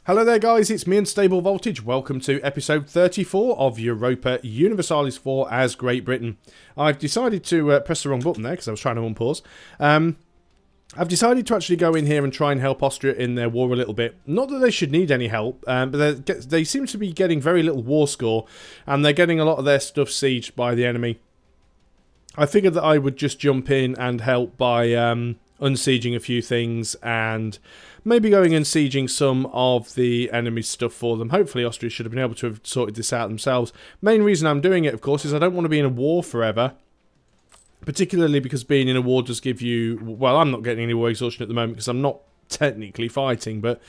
Hello there guys, it's me Unstable Voltage. Welcome to episode 34 of Europa Universalis IV as Great Britain. I've decided to press the wrong button there because I was trying to unpause. I've decided to actually go in here and try and help Austria in their war a little bit. Not that they should need any help, but they seem to be getting very little war score, and they're getting a lot of their stuff sieged by the enemy. I figured that I would just jump in and help by unsieging a few things and maybe going and sieging some of the enemy's stuff for them. Hopefully Austria should have been able to have sorted this out themselves. Main reason I'm doing it, of course, is I don't want to be in a war forever. Particularly because being in a war does give you... Well, I'm not getting any war exhaustion at the moment because I'm not technically fighting, but...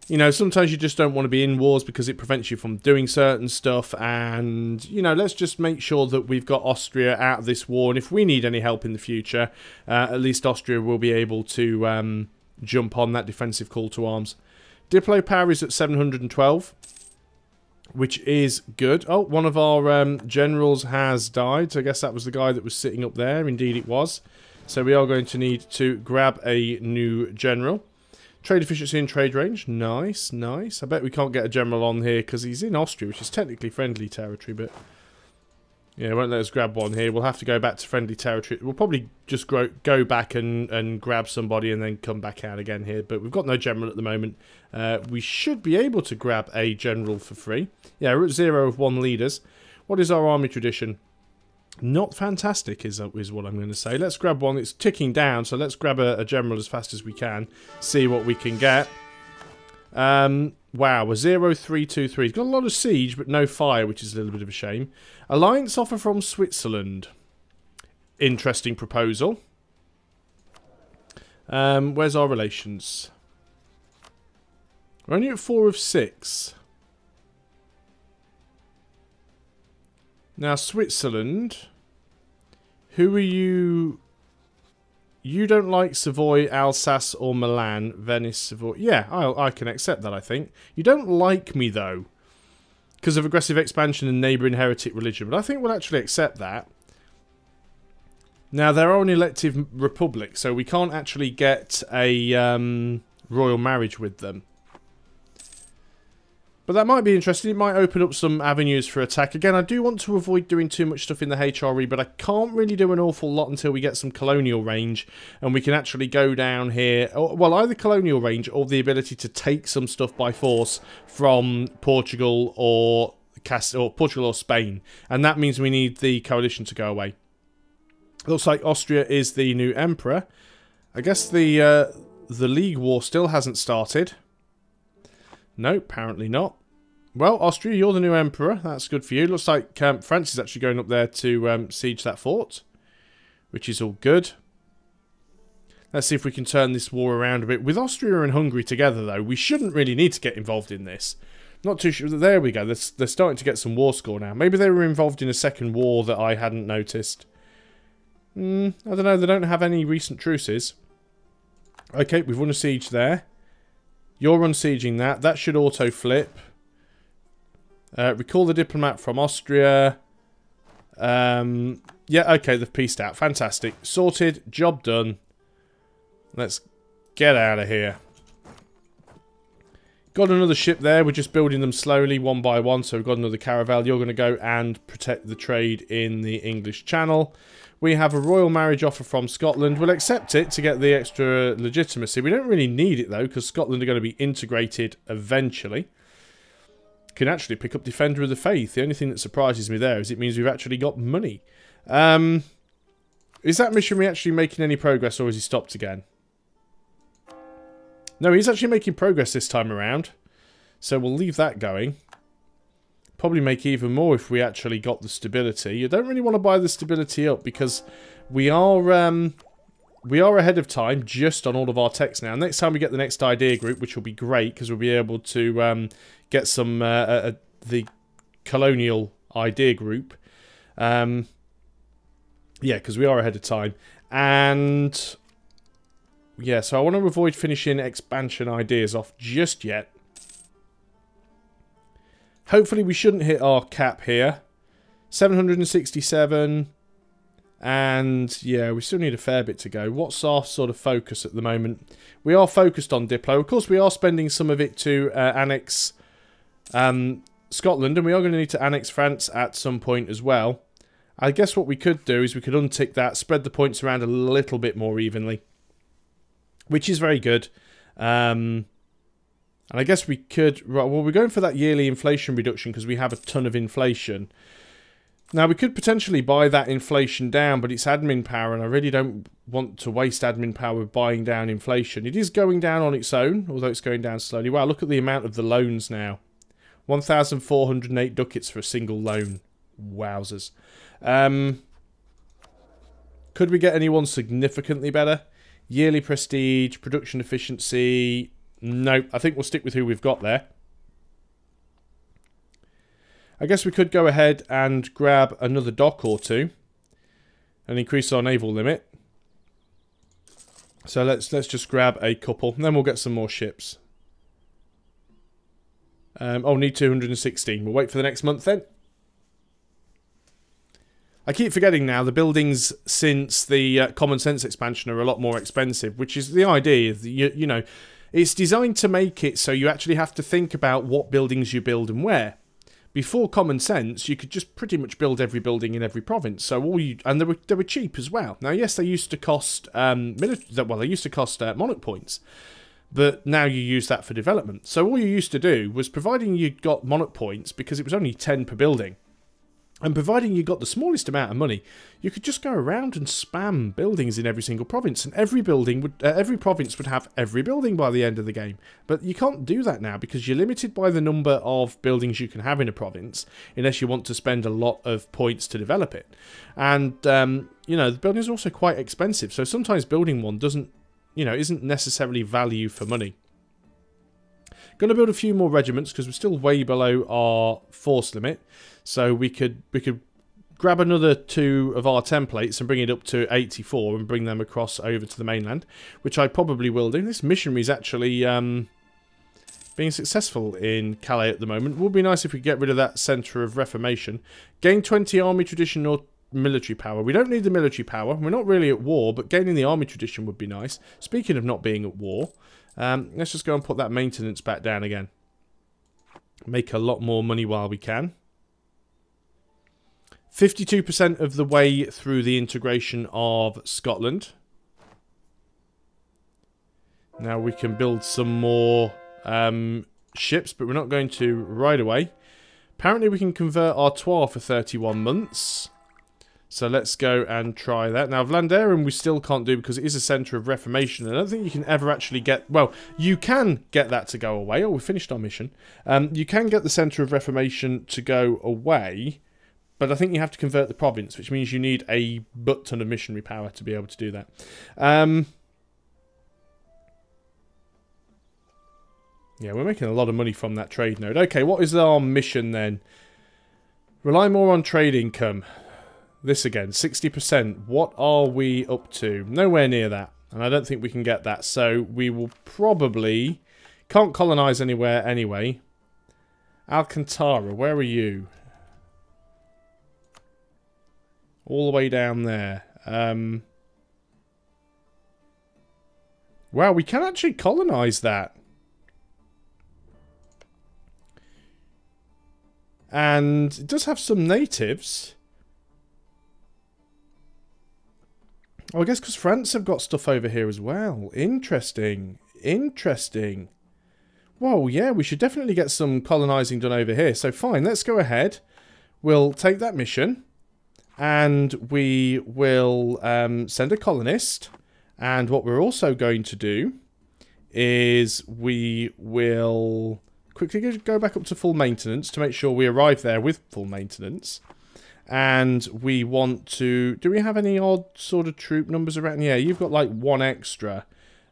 You know, sometimes you just don't want to be in wars because it prevents you from doing certain stuff, and, you know, let's just make sure that we've got Austria out of this war, and if we need any help in the future, at least Austria will be able to jump on that defensive call to arms. Diplo power is at 712, which is good. Oh, one of our generals has died, so I guess that was the guy that was sitting up there. Indeed it was. So we are going to need to grab a new general. Trade efficiency and trade range. Nice, nice. I bet we can't get a general on here because he's in Austria, which is technically friendly territory, but... Yeah, won't let us grab one here. We'll have to go back to friendly territory. We'll probably just go back and grab somebody and then come back out again here. But we've got no general at the moment. We should be able to grab a general for free. Yeah, we're at 0 of 1 leaders. What is our army tradition? Not fantastic is what I'm going to say. Let's grab one. It's ticking down, so let's grab a general as fast as we can. See what we can get. Wow, we're 0-3-2-3. It's got a lot of siege, but no fire, which is a little bit of a shame. Alliance offer from Switzerland. Interesting proposal. Where's our relations? We're only at 4 of 6. Now, Switzerland, who are you? You don't like Savoy, Alsace, or Milan, Venice, Savoy. Yeah, I can accept that, I think. You don't like me, though, because of aggressive expansion and neighbouring heretic religion, but I think we'll actually accept that. Now, they're an elective republic, so we can't actually get a royal marriage with them. But that might be interesting. It might open up some avenues for attack. Again, I do want to avoid doing too much stuff in the HRE, but I can't really do an awful lot until we get some colonial range, and we can actually go down here. Well, either colonial range or the ability to take some stuff by force from Portugal or Portugal or Spain, and that means we need the coalition to go away. Looks like Austria is the new emperor. I guess the League War still hasn't started. No, apparently not. Well, Austria, you're the new emperor. That's good for you. Looks like France is actually going up there to siege that fort, which is all good. Let's see if we can turn this war around a bit. With Austria and Hungary together, though, we shouldn't really need to get involved in this. Not too sure. There we go. They're starting to get some war score now. Maybe they were involved in a second war that I hadn't noticed. I don't know. They don't have any recent truces. Okay, we've won a siege there. You're unsieging that. That should auto-flip. Recall the diplomat from Austria. Yeah, okay, they've peaced out. Fantastic. Sorted. Job done. Let's get out of here. Got another ship there. We're just building them slowly, one by one. So we've got another caravel. You're going to go and protect the trade in the English Channel. We have a royal marriage offer from Scotland. We'll accept it to get the extra legitimacy. We don't really need it, though, because Scotland are going to be integrated eventually. Can actually pick up Defender of the Faith. The only thing that surprises me there is it means we've actually got money. Is that missionary actually making any progress, or has he stopped again? No, he's actually making progress this time around. So we'll leave that going. Probably make even more if we actually got the stability. You don't really want to buy the stability up because we are ahead of time just on all of our techs now. Next time we get the next idea group, which will be great because we'll be able to get some the Colonial idea group. Yeah, because we are ahead of time. And yeah, so I want to avoid finishing expansion ideas off just yet. Hopefully we shouldn't hit our cap here. 767. And, yeah, we still need a fair bit to go. What's our sort of focus at the moment? We are focused on Diplo. Of course, we are spending some of it to annex Scotland, and we are going to need to annex France at some point as well. I guess what we could do is we could untick that, spread the points around a little bit more evenly, which is very good. And I guess we could... Well, we're going for that yearly inflation reduction because we have a ton of inflation. Now, we could potentially buy that inflation down, but it's admin power, and I really don't want to waste admin power buying down inflation. It is going down on its own, although it's going down slowly. Wow, look at the amount of the loans now. 1,408 ducats for a single loan. Wowzers. Could we get anyone significantly better? Yearly prestige, production efficiency... No, I think we'll stick with who we've got there. I guess we could go ahead and grab another dock or two and increase our naval limit. So let's just grab a couple, and then we'll get some more ships. Oh, need 216. We'll wait for the next month then. I keep forgetting now, the buildings since the Common Sense expansion are a lot more expensive, which is the idea. You know, it's designed to make it so you actually have to think about what buildings you build and where. Before Common Sense, you could just pretty much build every building in every province. So and they were cheap as well. Now, yes, they used to cost monarch points, but now you use that for development. So all you used to do was, providing you got monarch points, because it was only 10 per building, and providing you got the smallest amount of money, you could just go around and spam buildings in every single province, and every province would have every building by the end of the game. But you can't do that now because you're limited by the number of buildings you can have in a province, unless you want to spend a lot of points to develop it. And you know, the buildings are also quite expensive, so sometimes building one isn't necessarily value for money. Going to build a few more regiments because we're still way below our force limit. So we could grab another 2 of our templates and bring it up to 84 and bring them across over to the mainland, which I probably will do. This missionary is actually being successful in Calais at the moment. It would be nice if we get rid of that centre of reformation. Gain 20 army tradition or military power. We don't need the military power. We're not really at war, but gaining the army tradition would be nice. Speaking of not being at war, let's just go and put that maintenance back down again. Make a lot more money while we can. 52% of the way through the integration of Scotland. Now we can build some more ships, but we're not going to right away. Apparently we can convert Artois for 31 months. So let's go and try that. Now, Vlaanderen we still can't do because it is a centre of reformation. I don't think you can ever actually get... Well, you can get that to go away. Oh, we finished our mission. You can get the centre of reformation to go away, but I think you have to convert the province, which means you need a butt-ton of missionary power to be able to do that. Yeah, we're making a lot of money from that trade node. Okay, what is our mission then? Rely more on trade income. This again, 60%. What are we up to? Nowhere near that. And I don't think we can get that. So we will probably... Can't colonise anywhere anyway. Alcantara, where are you? All the way down there. Wow, we can actually colonise that. And it does have some natives. Oh, I guess because France have got stuff over here as well. Interesting. Interesting. Whoa, yeah, we should definitely get some colonising done over here. So fine, let's go ahead. We'll take that mission. And we will send a colonist. And what we're also going to do is we will quickly go back up to full maintenance to make sure we arrive there with full maintenance. And we want to... Do we have any odd sort of troop numbers around? Yeah, you've got like 1 extra.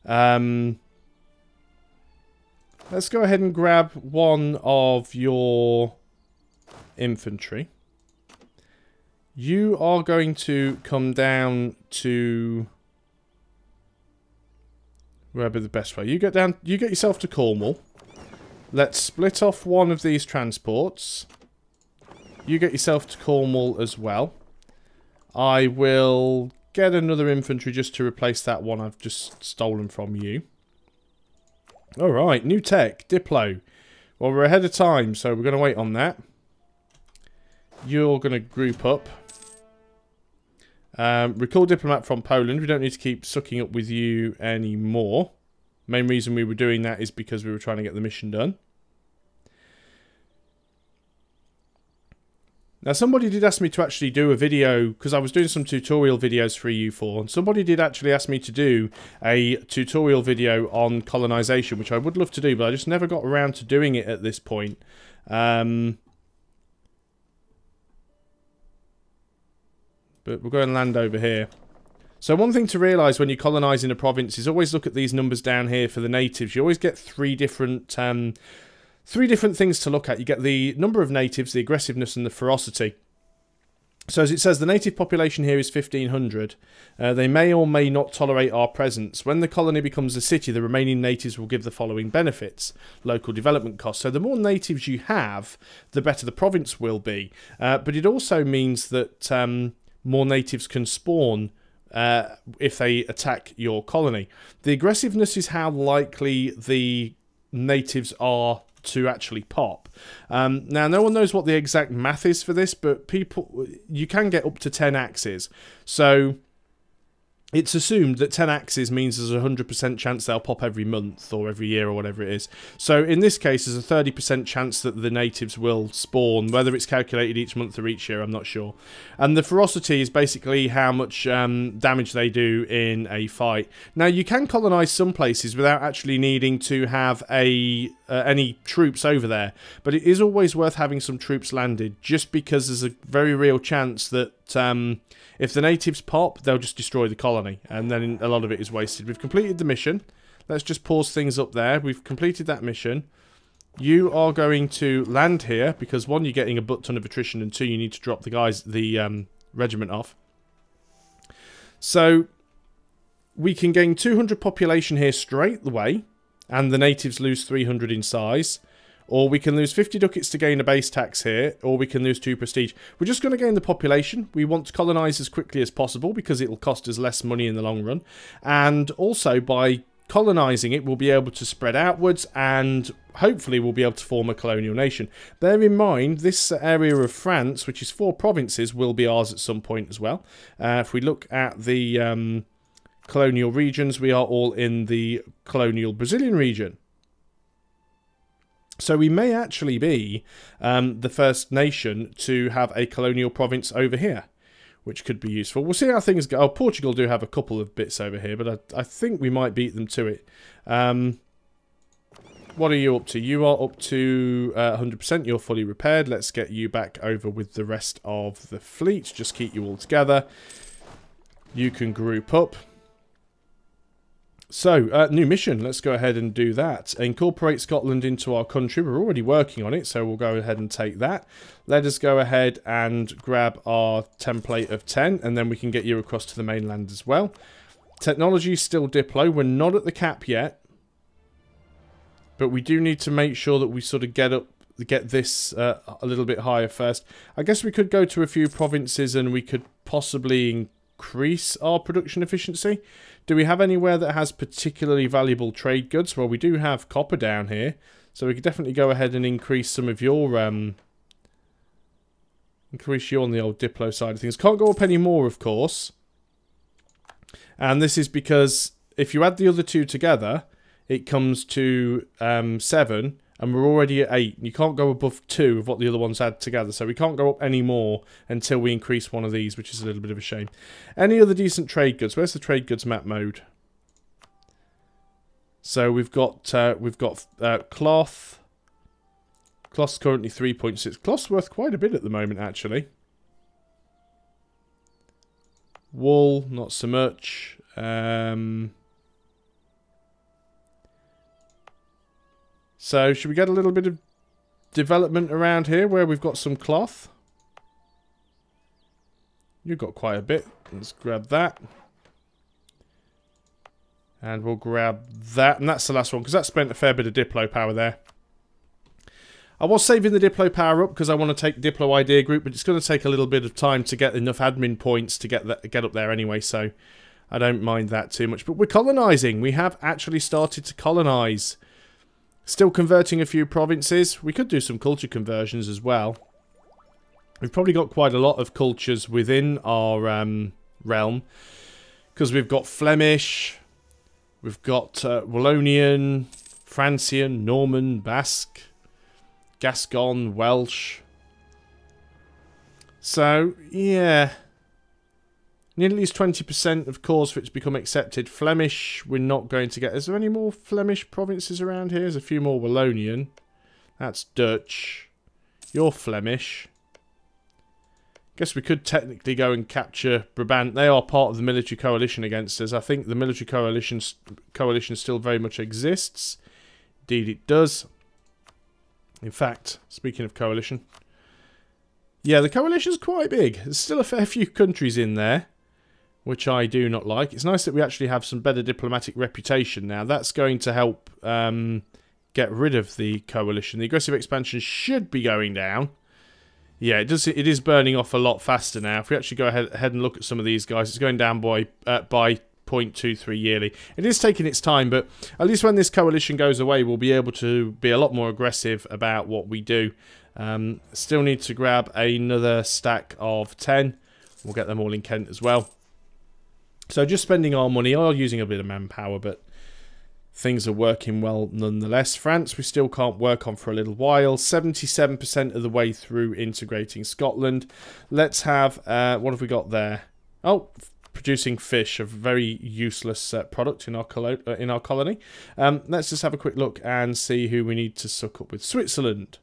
Let's go ahead and grab one of your infantry. You are going to come down to... Wherever the best way. You get yourself to Cornwall. Let's split off one of these transports. You get yourself to Cornwall as well. I will get another infantry just to replace that one I've just stolen from you. Alright, new tech, Diplo. Well, we're ahead of time, so we're going to wait on that. You're going to group up. Recall diplomat from Poland. We don't need to keep sucking up with you anymore. Main reason we were doing that is because we were trying to get the mission done. Now, somebody did ask me to actually do a video, because I was doing some tutorial videos for EU4, and somebody did actually ask me to do a tutorial video on colonization, which I would love to do, but I just never got around to doing it at this point. But we'll go and land over here. So one thing to realise when you're colonising a province is always look at these numbers down here for the natives. You always get three different things to look at. You get the number of natives, the aggressiveness, and the ferocity. So as it says, the native population here is 1,500. They may or may not tolerate our presence. When the colony becomes a city, the remaining natives will give the following benefits. Local development costs. So the more natives you have, the better the province will be. But it also means that more natives can spawn if they attack your colony. The aggressiveness is how likely the natives are to actually pop. Now, no one knows what the exact math is for this, but you can get up to 10 axes. So it's assumed that 10 axes means there's a 100% chance they'll pop every month or every year or whatever it is. So in this case, there's a 30% chance that the natives will spawn. Whether it's calculated each month or each year, I'm not sure. And the ferocity is basically how much damage they do in a fight. Now, you can colonize some places without actually needing to have any troops over there. But it is always worth having some troops landed, just because there's a very real chance that if the natives pop, they'll just destroy the colony, and then a lot of it is wasted. We've completed the mission. Let's just pause things up there. We've completed that mission. You are going to land here, because one, you're getting a butt ton of attrition, and two, you need to drop the regiment off. So, we can gain 200 population here straight away, and the natives lose 300 in size. Or we can lose 50 ducats to gain a base tax here, or we can lose 2 prestige. We're just going to gain the population. We want to colonise as quickly as possible because it will cost us less money in the long run. And also, by colonising it, we'll be able to spread outwards, and hopefully we'll be able to form a colonial nation. Bear in mind, this area of France, which is 4 provinces, will be ours at some point as well. If we look at the colonial regions, we are all in the colonial Brazilian region. So we may actually be the first nation to have a colonial province over here, which could be useful. We'll see how things go. Oh, Portugal do have a couple of bits over here, but I think we might beat them to it. What are you up to? You are up to 100%. You're fully repaired. Let's get you back over with the rest of the fleet. Just keep you all together. You can group up. So, new mission. Let's go ahead and do that. Incorporate Scotland into our country. We're already working on it, so we'll go ahead and take that. Let us go ahead and grab our template of 10, and then we can get you across to the mainland as well. Technology is still Diplo. We're not at the cap yet, but we do need to make sure that we sort of get this a little bit higher first. I guess we could go to a few provinces and we could possibly increase our production efficiency. Do we have anywhere that has particularly valuable trade goods? Well, we do have copper down here, so we could definitely go ahead and increase some of your increase you on the old Diplo side of things. Can't go up any more, of course, and this is because if you add the other two together, it comes to 7, and we're already at 8. You can't go above 2 of what the other ones add together, so we can't go up any more until we increase one of these, which is a little bit of a shame. Any other decent trade goods? Where's the trade goods map mode? So we've got cloth. Cloth's currently 3.6. Cloth's worth quite a bit at the moment, actually. Wool, not so much. So, should we get a little bit of development around here where we've got some cloth? You've got quite a bit. Let's grab that. And we'll grab that. And that's the last one, because that spent a fair bit of Diplo power there. I was saving the Diplo power up because I want to take Diplo Idea Group, but it's going to take a little bit of time to get enough admin points to get up there anyway, so I don't mind that too much. But we're colonising. We have actually started to colonise. Still converting a few provinces. We could do some culture conversions as well. We've probably got quite a lot of cultures within our realm, because we've got Flemish, we've got Wallonian, Francian, Norman, Basque, Gascon, Welsh. So, yeah. Need at least 20% of cause for it to become accepted. Flemish, we're not going to get. Is there any more Flemish provinces around here? There's a few more Wallonian. That's Dutch. You're Flemish. Guess we could technically go and capture Brabant. They are part of the military coalition against us. I think the military coalition still very much exists. Indeed it does. In fact, speaking of coalition, yeah, the coalition's quite big. There's still a fair few countries in there, which I do not like. It's nice that we actually have some better diplomatic reputation now. That's going to help get rid of the coalition. The aggressive expansion should be going down. Yeah, it does. It is burning off a lot faster now. If we actually go ahead and look at some of these guys, it's going down by 0.23 yearly. It is taking its time, but at least when this coalition goes away, we'll be able to be a lot more aggressive about what we do. Still need to grab another stack of 10. We'll get them all in Kent as well. So just spending our money, or using a bit of manpower, but things are working well nonetheless. France, we still can't work on for a little while. 77% of the way through integrating Scotland. Let's have, what have we got there? Oh, producing fish, a very useless product in our colony. Let's just have a quick look and see who we need to suck up with. Switzerland.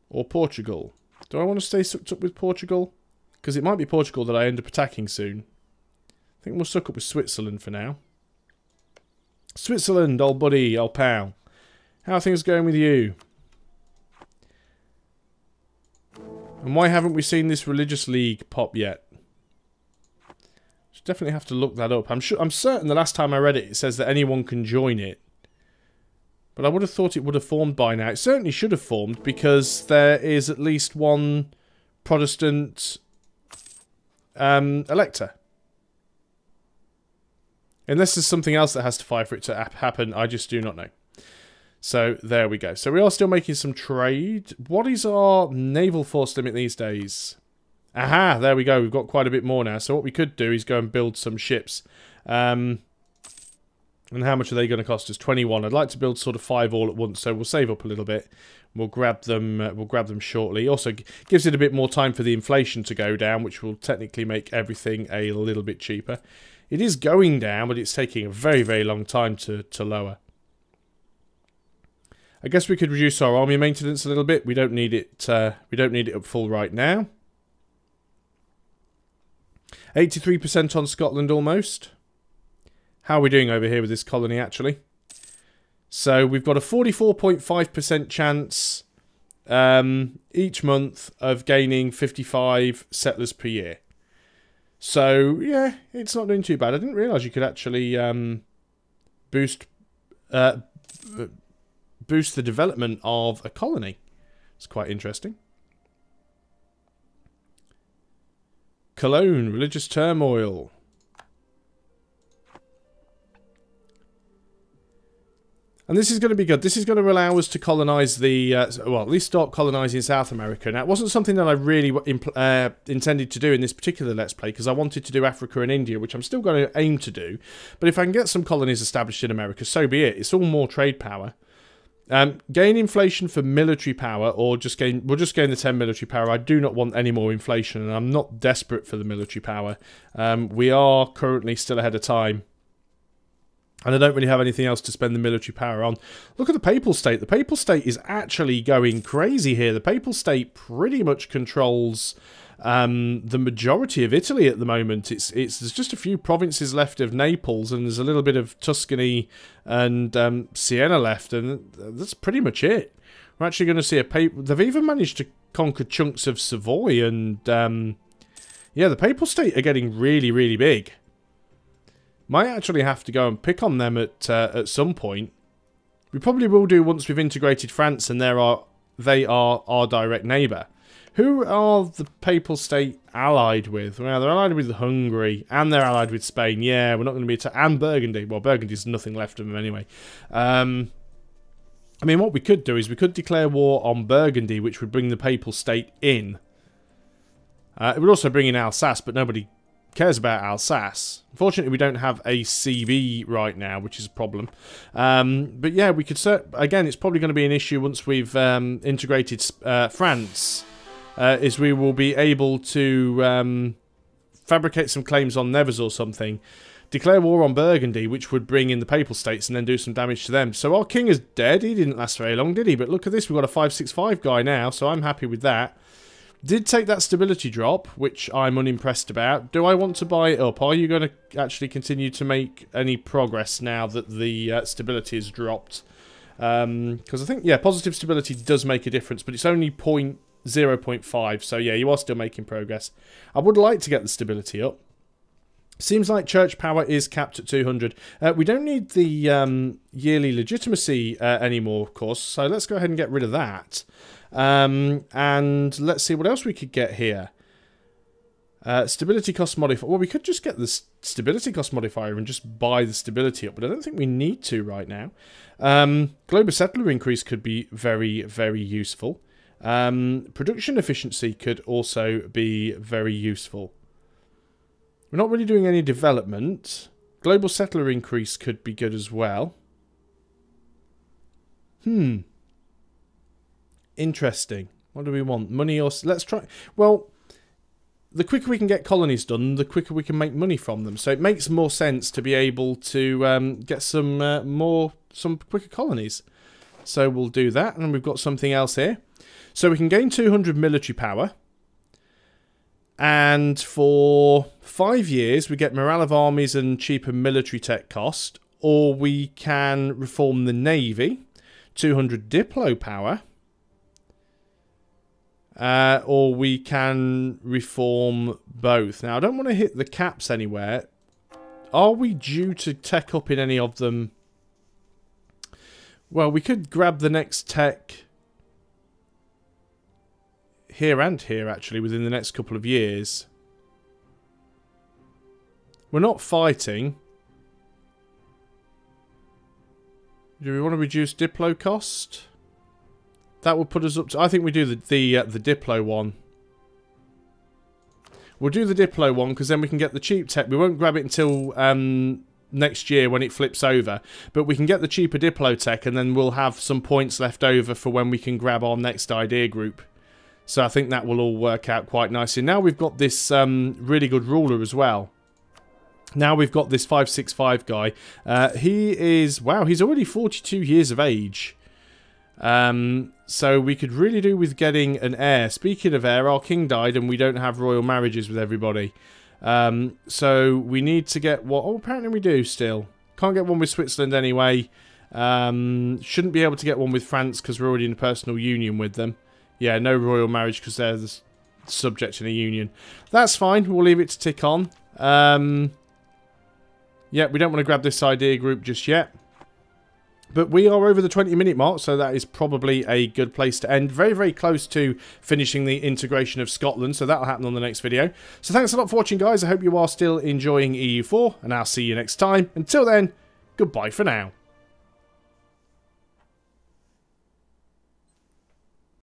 Or Portugal. Do I want to stay sucked up with Portugal? Because it might be Portugal that I end up attacking soon. I think we'll suck up with Switzerland for now. Switzerland, old buddy, old pal. How are things going with you? And why haven't we seen this religious league pop yet? Should definitely have to look that up. I'm certain the last time I read it, it says that anyone can join it. But I would have thought it would have formed by now. It certainly should have formed, because there is at least one Protestant elector. Unless there's something else that has to fight for it to happen, I just do not know. So, there we go. So, we are still making some trade. What is our naval force limit these days? Aha, there we go. We've got quite a bit more now. So, what we could do is go and build some ships. And how much are they going to cost us? 21. I'd like to build sort of 5 all at once, so we'll save up a little bit. We'll grab them shortly. Also, gives it a bit more time for the inflation to go down, which will technically make everything a little bit cheaper. It is going down, but it's taking a very, very long time to lower. I guess we could reduce our army maintenance a little bit. We don't need it. We don't need it up full right now. 83% on Scotland almost. How are we doing over here with this colony, actually? So we've got a 44.5% chance each month of gaining 55 settlers per year. So, yeah, it's not doing too bad. I didn't realise you could actually boost the development of a colony. It's quite interesting. Cologne, religious turmoil. And this is going to be good. This is going to allow us to colonise the... well, at least start colonising South America. Now, it wasn't something that I really intended to do in this particular Let's Play, because I wanted to do Africa and India, which I'm still going to aim to do. But if I can get some colonies established in America, so be it. It's all more trade power. Gain inflation for military power, or just gain... We'll just gain the 10 military power. I do not want any more inflation, and I'm not desperate for the military power. We are currently still ahead of time. And I don't really have anything else to spend the military power on. Look at the Papal State. The Papal State is actually going crazy here. The Papal State pretty much controls the majority of Italy at the moment. There's just a few provinces left of Naples, and there's a little bit of Tuscany and Siena left, and that's pretty much it. We're actually going to see a Papal... They've even managed to conquer chunks of Savoy, and yeah, the Papal State are getting really, really big. Might actually have to go and pick on them at some point. We probably will do once we've integrated France and they are our direct neighbour. Who are the Papal State allied with? Well, they're allied with Hungary, and they're allied with Spain. Yeah, we're not going to be and Burgundy. Well, Burgundy's nothing left of them anyway. I mean, what we could do is we could declare war on Burgundy, which would bring the Papal State in. It would also bring in Alsace, but nobody cares about Alsace. Unfortunately, we don't have a CB right now, which is a problem. But yeah, we could... Again, it's probably going to be an issue once we've integrated France. Is we will be able to fabricate some claims on Nevers or something, declare war on Burgundy, which would bring in the Papal States and then do some damage to them. So our king is dead. He didn't last very long, did he? But look at this. We've got a 565 guy now, so I'm happy with that. Did take that stability drop, which I'm unimpressed about. Do I want to buy it up? Are you going to actually continue to make any progress now that the stability has dropped? Because I think, yeah, positive stability does make a difference, but it's only 0.5, so yeah, you are still making progress. I would like to get the stability up. Seems like church power is capped at 200. We don't need the yearly legitimacy anymore, of course, so let's go ahead and get rid of that. And let's see what else we could get here. Stability cost modifier. Well, we could just get the stability cost modifier and just buy the stability up, but I don't think we need to right now. Global settler increase could be very, very useful. Production efficiency could also be very useful. We're not really doing any development. Global settler increase could be good as well. Interesting. What do we want? Money or... Let's try... Well, the quicker we can get colonies done, the quicker we can make money from them. So it makes more sense to be able to get some quicker colonies. So we'll do that. And we've got something else here. So we can gain 200 military power. And for 5 years, we get morale of armies and cheaper military tech cost. Or we can reform the navy. 200 diplo power. Or we can reform both. Now, I don't want to hit the caps anywhere. Are we due to tech up in any of them? Well, we could grab the next tech here and here, actually, within the next couple of years. We're not fighting. Do we want to reduce diplo cost? That would put us up to... I think we do the diplo one. We'll do the diplo one, because then we can get the cheap tech. We won't grab it until next year when it flips over. But we can get the cheaper diplo tech, and then we'll have some points left over for when we can grab our next idea group. So I think that will all work out quite nicely. Now we've got this really good ruler as well. Now we've got this 565 guy. He is... Wow, he's already 42 years of age. So we could really do with getting an heir. Speaking of heir, our king died and we don't have royal marriages with everybody. So we need to get what... Oh, apparently we do still. Can't get one with Switzerland anyway. Shouldn't be able to get one with France because we're already in a personal union with them. Yeah, no royal marriage because they're the subject in a union. That's fine. We'll leave it to tick on. Yeah, we don't want to grab this idea group just yet. But we are over the 20-minute mark, so that is probably a good place to end. Very, very close to finishing the integration of Scotland, so that'll happen on the next video. So thanks a lot for watching, guys. I hope you are still enjoying EU4, and I'll see you next time. Until then, goodbye for now.